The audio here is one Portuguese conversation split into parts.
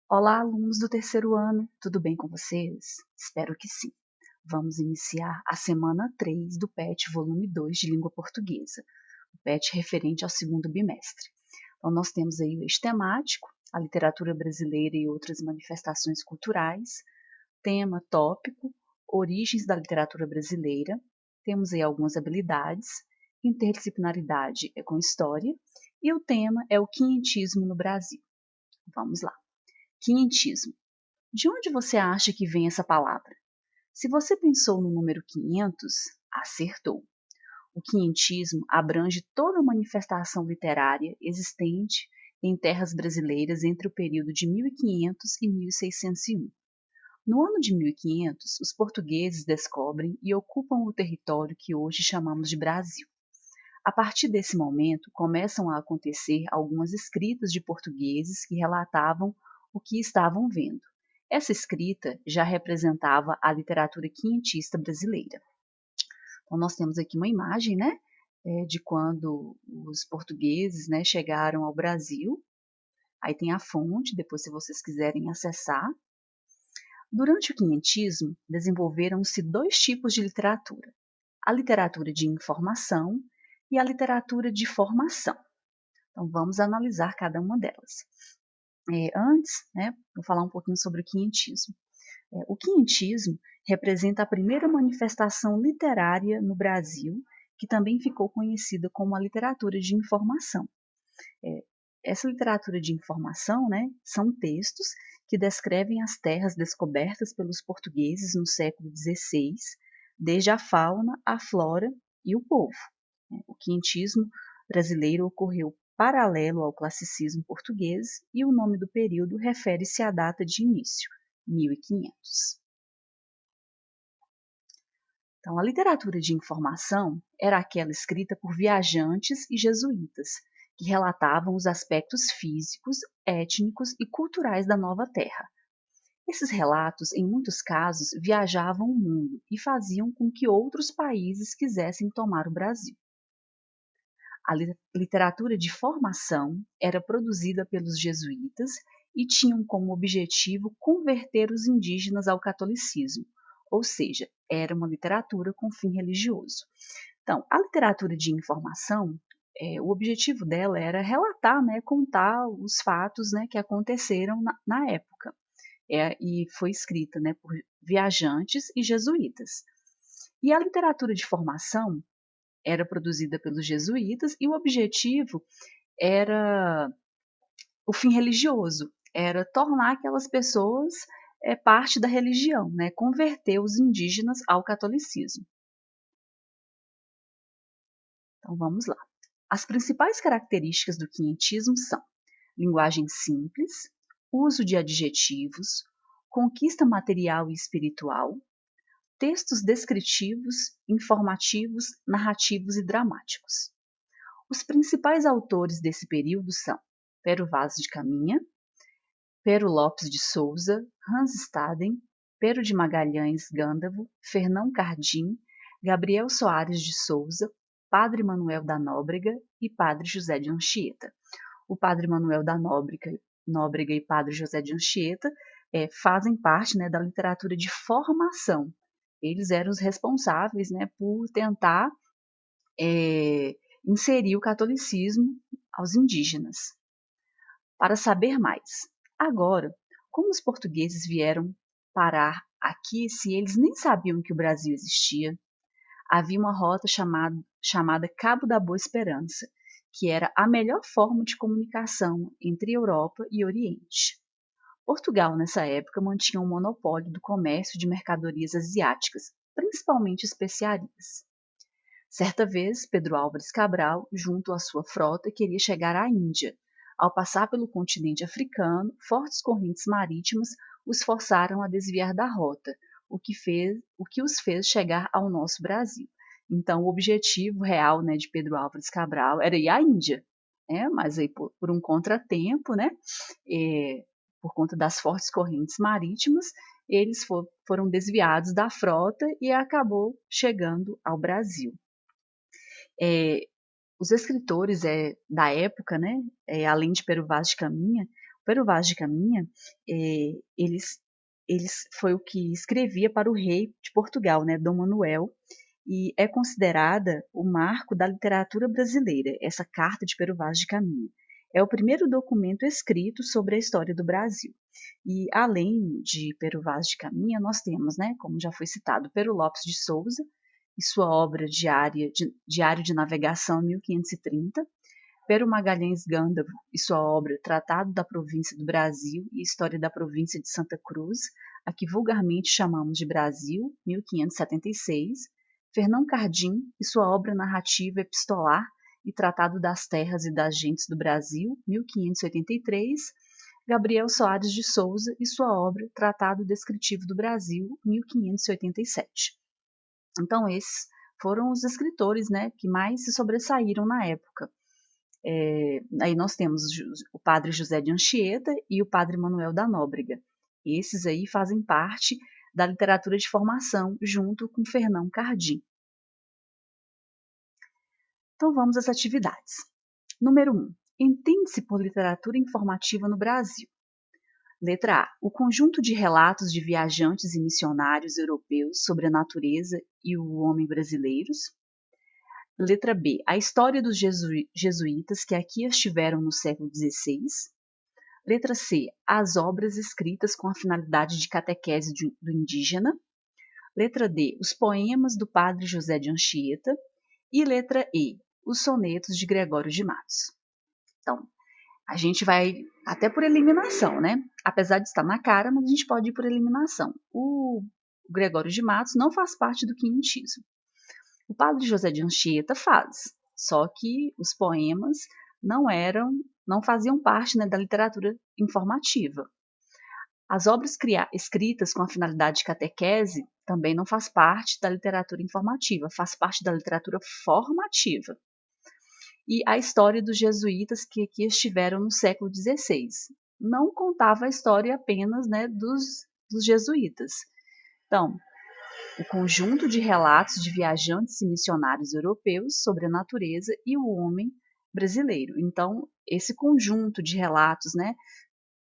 Olá, alunos do terceiro ano, tudo bem com vocês? Espero que sim. Vamos iniciar a semana 3 do PET volume 2 de língua portuguesa, o PET referente ao segundo bimestre. Então, nós temos aí o eixo temático, a literatura brasileira e outras manifestações culturais, tema tópico, origens da literatura brasileira, temos aí algumas habilidades, interdisciplinaridade é com história, e o tema é o quinhentismo no Brasil. Vamos lá. Quinhentismo. De onde você acha que vem essa palavra? Se você pensou no número 500, acertou. O quinhentismo abrange toda a manifestação literária existente em terras brasileiras entre o período de 1500 e 1601. No ano de 1500, os portugueses descobrem e ocupam o território que hoje chamamos de Brasil. A partir desse momento, começam a acontecer algumas escritas de portugueses que relatavam o que estavam vendo. Essa escrita já representava a literatura quinhentista brasileira. Então, nós temos aqui uma imagem, né, de quando os portugueses, né, chegaram ao Brasil. Aí tem a fonte, depois se vocês quiserem acessar. Durante o quinhentismo, desenvolveram-se dois tipos de literatura: a literatura de informação e a literatura de formação. Então, vamos analisar cada uma delas. Antes, né, vou falar um pouquinho sobre o quinhentismo. O quinhentismo representa a primeira manifestação literária no Brasil, que também ficou conhecida como a literatura de informação. Essa literatura de informação, né, são textos que descrevem as terras descobertas pelos portugueses no século XVI, desde a fauna, a flora e o povo. O quinhentismo brasileiro ocorreu paralelo ao classicismo português e o nome do período refere-se à data de início, 1500. Então, a literatura de informação era aquela escrita por viajantes e jesuítas, que relatavam os aspectos físicos, étnicos e culturais da nova terra. Esses relatos, em muitos casos, viajavam o mundo e faziam com que outros países quisessem tomar o Brasil. A literatura de formação era produzida pelos jesuítas e tinham como objetivo converter os indígenas ao catolicismo, ou seja, era uma literatura com fim religioso. Então, a literatura de informação, o objetivo dela era relatar, né, contar os fatos, né, que aconteceram na época. E foi escrita, né, por viajantes e jesuítas. E a literatura de formação era produzida pelos jesuítas e o objetivo era o fim religioso, era tornar aquelas pessoas parte da religião, né, converter os indígenas ao catolicismo. Então vamos lá. As principais características do quinhentismo são linguagem simples, uso de adjetivos, conquista material e espiritual, textos descritivos, informativos, narrativos e dramáticos. Os principais autores desse período são Pero Vaz de Caminha, Pero Lopes de Souza, Hans Staden, Pero de Magalhães Gândavo, Fernão Cardim, Gabriel Soares de Souza, Padre Manuel da Nóbrega e Padre José de Anchieta. O Padre Manuel da Nóbrega e Padre José de Anchieta fazem parte, né, da literatura de formação. Eles eram os responsáveis, né, por tentar inserir o catolicismo aos indígenas. Para saber mais, agora, como os portugueses vieram parar aqui se eles nem sabiam que o Brasil existia? Havia uma rota chamada Cabo da Boa Esperança, que era a melhor forma de comunicação entre Europa e Oriente. Portugal, nessa época, mantinha um monopólio do comércio de mercadorias asiáticas, principalmente especiarias. Certa vez, Pedro Álvares Cabral, junto à sua frota, queria chegar à Índia. Ao passar pelo continente africano, fortes correntes marítimas os forçaram a desviar da rota, o que os fez chegar ao nosso Brasil. Então, o objetivo real, né, de Pedro Álvares Cabral era ir à Índia, mas aí por um contratempo, né, por conta das fortes correntes marítimas, eles foram desviados da frota e acabou chegando ao Brasil. Os escritores da época, né, além de Pero Vaz de Caminha, Pero Vaz de Caminha, foi o que escrevia para o rei de Portugal, né, Dom Manuel, e é considerada o marco da literatura brasileira, essa carta de Pero Vaz de Caminha. É o primeiro documento escrito sobre a história do Brasil. E além de Pero Vaz de Caminha, nós temos, né, como já foi citado, Pero Lopes de Souza e sua obra Diário de Navegação 1530, Pero Magalhães Gândavo e sua obra Tratado da Província do Brasil e História da Província de Santa Cruz, a que vulgarmente chamamos de Brasil, 1576, Fernão Cardim e sua obra narrativa epistolar e Tratado das Terras e das Gentes do Brasil, 1583, Gabriel Soares de Souza e sua obra Tratado Descritivo do Brasil, 1587. Então, esses foram os escritores, né, que mais se sobressaíram na época. Aí nós temos o padre José de Anchieta e o padre Manuel da Nóbrega. Esses aí fazem parte da literatura de formação, junto com Fernão Cardim. Então vamos às atividades. Número 1. Entende-se por literatura informativa no Brasil. Letra A. O conjunto de relatos de viajantes e missionários europeus sobre a natureza e o homem brasileiros. Letra B. A história dos jesuítas que aqui estiveram no século XVI. Letra C. As obras escritas com a finalidade de catequese do indígena. Letra D. Os poemas do padre José de Anchieta. E letra E. Os sonetos de Gregório de Matos. Então, a gente vai até por eliminação, né? Apesar de estar na cara, mas a gente pode ir por eliminação. O Gregório de Matos não faz parte do quinhentismo. O padre José de Anchieta faz, só que os poemas não faziam parte, né, da literatura informativa. As obras escritas com a finalidade de catequese também não faz parte da literatura informativa, faz parte da literatura formativa. E a história dos jesuítas que aqui estiveram no século XVI. Não contava a história apenas, né, dos jesuítas. Então, o conjunto de relatos de viajantes e missionários europeus sobre a natureza e o homem brasileiro. Então, esse conjunto de relatos, né,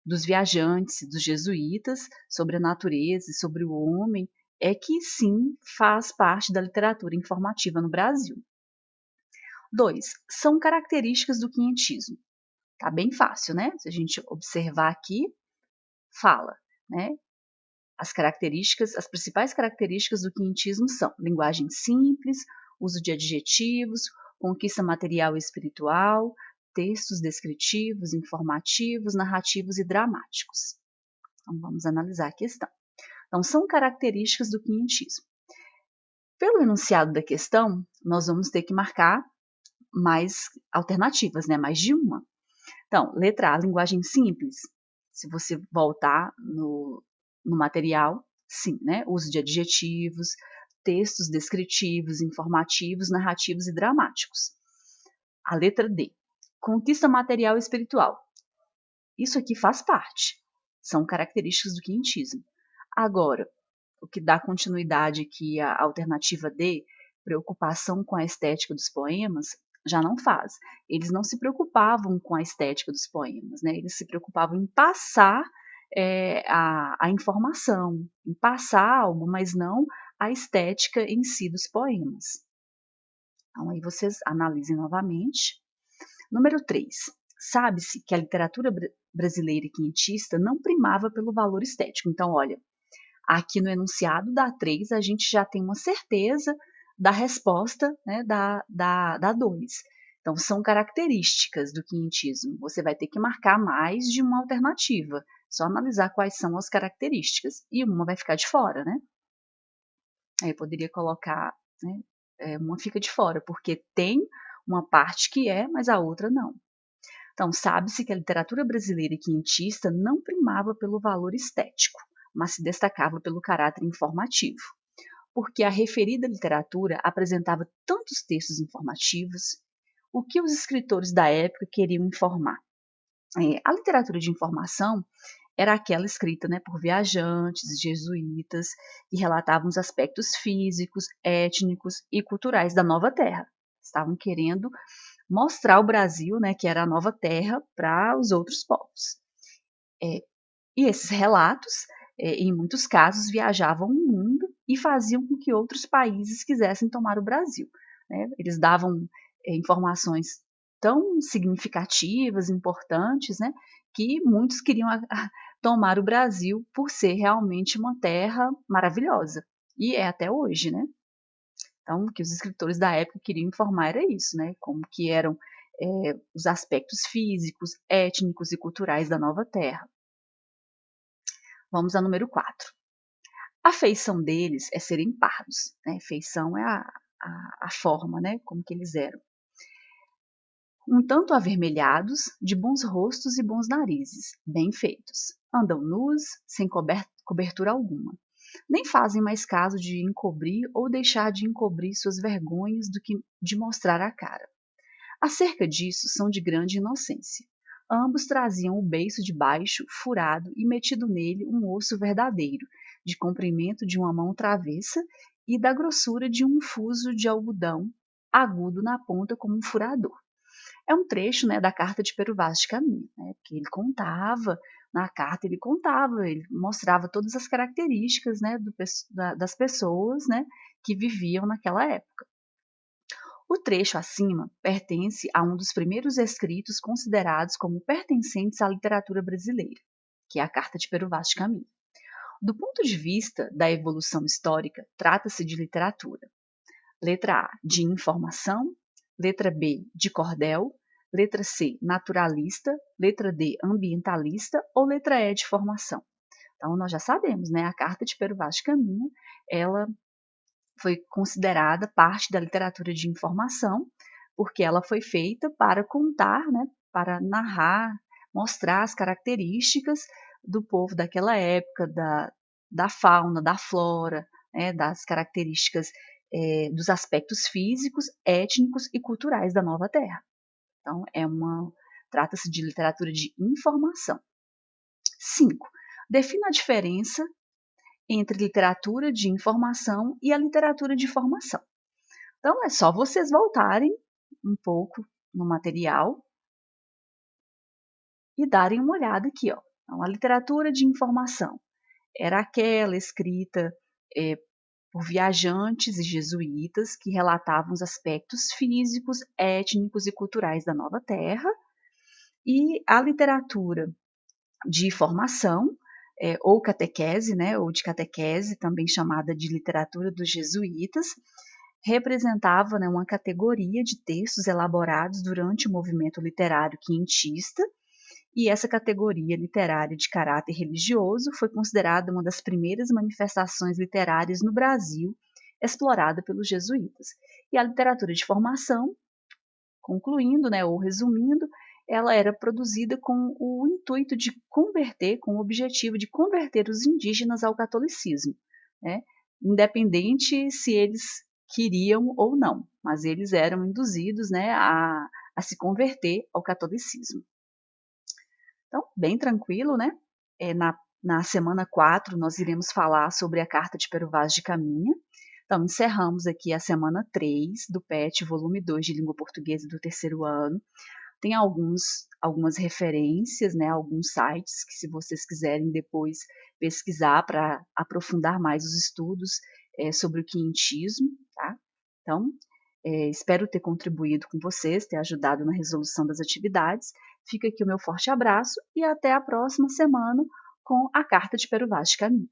dos viajantes e dos jesuítas sobre a natureza e sobre o homem é que sim faz parte da literatura informativa no Brasil. 2. São características do quinhentismo. Tá bem fácil, né? Se a gente observar aqui, fala, né? As principais características do quinhentismo são linguagem simples, uso de adjetivos, conquista material e espiritual, textos descritivos, informativos, narrativos e dramáticos. Então, vamos analisar a questão. Então, são características do quinhentismo. Pelo enunciado da questão, nós vamos ter que marcar mais alternativas, né? Mais de uma. Então, letra A, linguagem simples. Se você voltar no material, sim, né? Uso de adjetivos, textos descritivos, informativos, narrativos e dramáticos. A letra D, conquista material e espiritual. Isso aqui faz parte. São características do quinhentismo. Agora, o que dá continuidade aqui à alternativa D, preocupação com a estética dos poemas, já não faz. Eles não se preocupavam com a estética dos poemas, né? Eles se preocupavam em passar a informação, em passar algo, mas não a estética em si dos poemas. Então, aí vocês analisem novamente. Número 3. Sabe-se que a literatura brasileira e quinhentista não primava pelo valor estético. Então, olha, aqui no enunciado da 3, a gente já tem uma certeza da resposta, né, da 2. Então, são características do quinhentismo. Você vai ter que marcar mais de uma alternativa. Só analisar quais são as características. E uma vai ficar de fora, né? Aí eu poderia colocar, né, uma fica de fora, porque tem uma parte que mas a outra não. Então, sabe-se que a literatura brasileira e quinhentista não primava pelo valor estético, mas se destacava pelo caráter informativo, porque a referida literatura apresentava tantos textos informativos, o que os escritores da época queriam informar. A literatura de informação era aquela escrita, né, por viajantes, jesuítas, que relatavam os aspectos físicos, étnicos e culturais da nova terra. Estavam querendo mostrar o Brasil, né, que era a nova terra, para os outros povos. E esses relatos, em muitos casos, viajavam o mundo e faziam com que outros países quisessem tomar o Brasil, né. Eles davam, informações tão significativas, importantes, né, que muitos queriam tomar o Brasil por ser realmente uma terra maravilhosa, e é até hoje, né. Então, o que os escritores da época queriam informar era isso, né, como que eram, os aspectos físicos, étnicos e culturais da nova terra. Vamos ao número 4. A feição deles é serem pardos, né, feição é a forma, né, como que eles eram. Um tanto avermelhados, de bons rostos e bons narizes, bem feitos. Andam nus, sem cobertura alguma. Nem fazem mais caso de encobrir ou deixar de encobrir suas vergonhas do que de mostrar a cara. Acerca disso, são de grande inocência. Ambos traziam o beiço de baixo, furado e metido nele um osso verdadeiro, de comprimento de uma mão travessa e da grossura de um fuso de algodão, agudo na ponta como um furador. É um trecho, né, da carta de Pero Vaz de Caminha, né, porque ele contava, na carta ele contava, ele mostrava todas as características, né, das pessoas, né, que viviam naquela época. O trecho acima pertence a um dos primeiros escritos considerados como pertencentes à literatura brasileira, que é a Carta de Pero Vaz de Caminha. Do ponto de vista da evolução histórica, trata-se de literatura. Letra A, de informação. Letra B, de cordel. Letra C, naturalista. Letra D, ambientalista. Ou letra E, de formação. Então, nós já sabemos, né? A Carta de Pero Vaz de Caminha, ela foi considerada parte da literatura de informação, porque ela foi feita para contar, né, para narrar, mostrar as características do povo daquela época, da fauna, da flora, né, das características, dos aspectos físicos, étnicos e culturais da nova terra. Então, trata-se de literatura de informação. 5. Defina a diferença entre literatura de informação e a literatura de formação. Então, é só vocês voltarem um pouco no material e darem uma olhada aqui, ó. Então, a literatura de informação era aquela escrita por viajantes e jesuítas que relatavam os aspectos físicos, étnicos e culturais da nova terra, e a literatura de formação, ou catequese, né, ou de catequese, também chamada de literatura dos jesuítas, representava, né, uma categoria de textos elaborados durante o movimento literário quientista, e essa categoria literária de caráter religioso foi considerada uma das primeiras manifestações literárias no Brasil, explorada pelos jesuítas. E a literatura de formação, concluindo, né, ou resumindo, ela era produzida com o intuito de converter, com o objetivo de converter os indígenas ao catolicismo, né, independente se eles queriam ou não, mas eles eram induzidos, né, a se converter ao catolicismo. Então, bem tranquilo, né? Na semana 4, nós iremos falar sobre a Carta de Pero Vaz de Caminha. Então, encerramos aqui a semana 3 do PET, volume 2 de Língua Portuguesa do terceiro ano. Tem algumas referências, né, alguns sites que, se vocês quiserem depois pesquisar para aprofundar mais os estudos sobre o quientismo, tá? Então, espero ter contribuído com vocês, ter ajudado na resolução das atividades. Fica aqui o meu forte abraço e até a próxima semana com a Carta de Pero Vaz de Caminha.